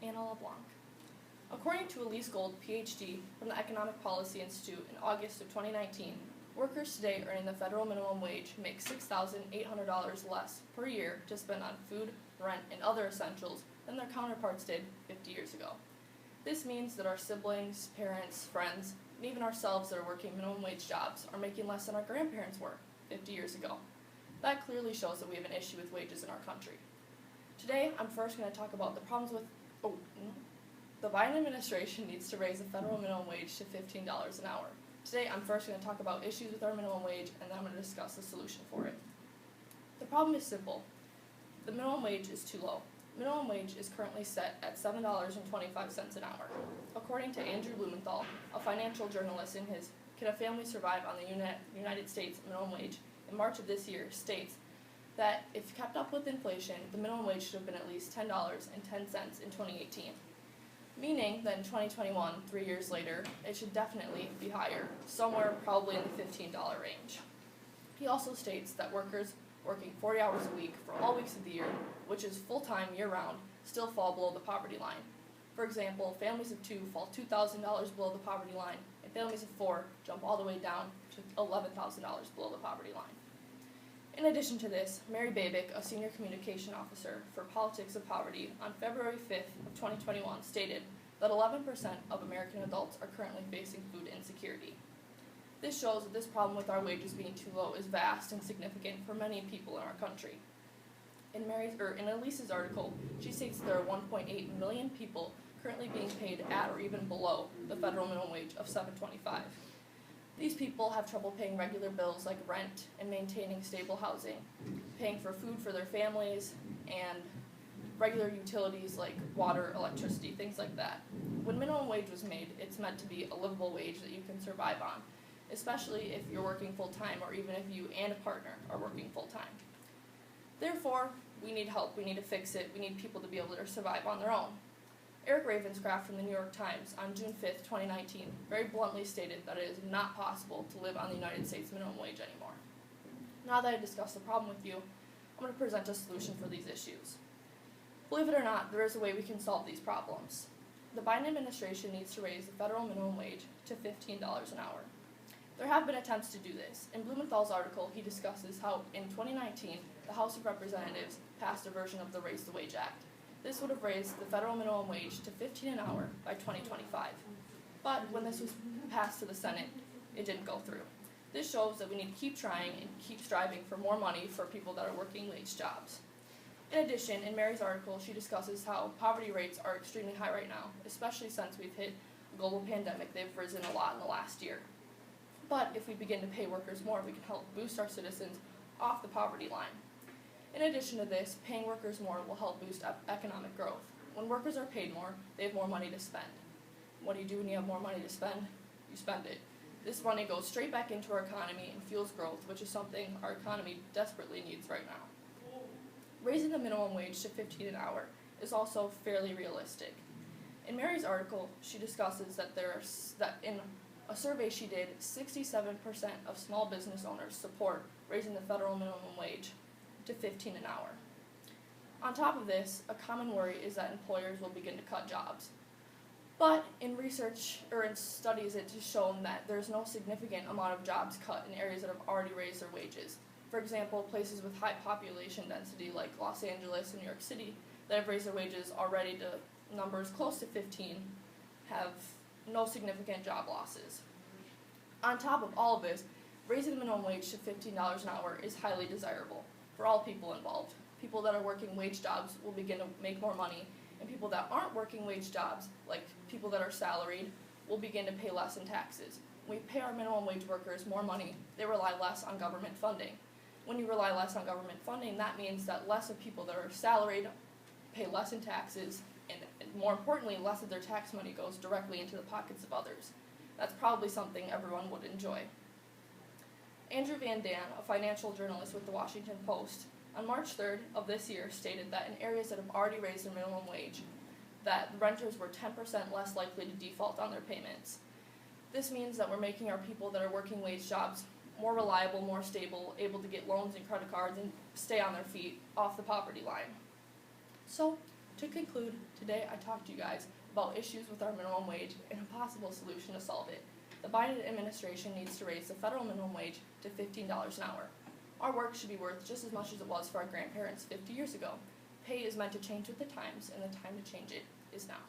Anna Leblanc. According to Elise Gold, PhD, from the Economic Policy Institute in August of 2019, workers today earning the federal minimum wage make $6,800 less per year to spend on food, rent, and other essentials than their counterparts did 50 years ago. This means that our siblings, parents, friends, and even ourselves that are working minimum wage jobs are making less than our grandparents were 50 years ago. That clearly shows that we have an issue with wages in our country. Today, I'm first going to talk about the problems with the Biden administration needs to raise the federal minimum wage to $15 an hour. Today, I'm first going to talk about issues with our minimum wage, and then I'm going to discuss the solution for it. The problem is simple. The minimum wage is too low. Minimum wage is currently set at $7.25 an hour. According to Andrew Blumenthal, a financial journalist in his Can a Family Survive on the United States Minimum Wage in March of this year, states that if kept up with inflation, the minimum wage should have been at least $10.10 in 2018. Meaning that in 2021, 3 years later, it should definitely be higher, somewhere probably in the $15 range. He also states that workers working 40 hours a week for all weeks of the year, which is full-time year-round, still fall below the poverty line. For example, families of 2 fall $2,000 below the poverty line, and families of 4 jump all the way down to $11,000 below the poverty line. In addition to this, Mary Babick, a senior communication officer for Politics of Poverty, on February 5th of 2021 stated that 11% of American adults are currently facing food insecurity. This shows that this problem with our wages being too low is vast and significant for many people in our country. In Elise's article, she states that there are 1.8 million people currently being paid at or even below the federal minimum wage of $7.25. These people have trouble paying regular bills like rent and maintaining stable housing, paying for food for their families, and regular utilities like water, electricity, things like that. When minimum wage was made, it's meant to be a livable wage that you can survive on, especially if you're working full-time or even if you and a partner are working full-time. Therefore, we need help, we need to fix it, we need people to be able to survive on their own. Eric Ravenscraft from the New York Times on June 5th, 2019, very bluntly stated that it is not possible to live on the United States minimum wage anymore. Now that I've discussed the problem with you, I'm going to present a solution for these issues. Believe it or not, there is a way we can solve these problems. The Biden administration needs to raise the federal minimum wage to $15 an hour. There have been attempts to do this. In Blumenthal's article, he discusses how in 2019, the House of Representatives passed a version of the Raise the Wage Act. This would have raised the federal minimum wage to $15 an hour by 2025. But when this was passed to the Senate, it didn't go through. This shows that we need to keep trying and keep striving for more money for people that are working wage jobs. In addition, in Mary's article, she discusses how poverty rates are extremely high right now, especially since we've hit a global pandemic. They've risen a lot in the last year. But if we begin to pay workers more, we can help boost our citizens off the poverty line. In addition to this, paying workers more will help boost economic growth. When workers are paid more, they have more money to spend. What do you do when you have more money to spend? You spend it. This money goes straight back into our economy and fuels growth, which is something our economy desperately needs right now. Raising the minimum wage to $15 an hour is also fairly realistic. In Mary's article, she discusses that in a survey she did, 67% of small business owners support raising the federal minimum wage to $15 an hour. On top of this, a common worry is that employers will begin to cut jobs. But in research or in studies, it has shown that there's no significant amount of jobs cut in areas that have already raised their wages. For example, places with high population density like Los Angeles and New York City that have raised their wages already to numbers close to 15 have no significant job losses. On top of all of this, raising the minimum wage to $15 an hour is highly desirable for all people involved. People that are working wage jobs will begin to make more money, and people that aren't working wage jobs, like people that are salaried, will begin to pay less in taxes. When we pay our minimum wage workers more money, they rely less on government funding. When you rely less on government funding, that means that less of people that are salaried pay less in taxes, and more importantly, less of their tax money goes directly into the pockets of others. That's probably something everyone would enjoy. Andrew Van Dan, a financial journalist with the Washington Post, on March 3rd of this year stated that in areas that have already raised their minimum wage, that renters were 10% less likely to default on their payments. This means that we're making our people that are working wage jobs more reliable, more stable, able to get loans and credit cards and stay on their feet off the poverty line. So, To conclude, today I talked to you guys about issues with our minimum wage and a possible solution to solve it. The Biden administration needs to raise the federal minimum wage to $15 an hour. Our work should be worth just as much as it was for our grandparents 50 years ago. Pay is meant to change with the times, and the time to change it is now.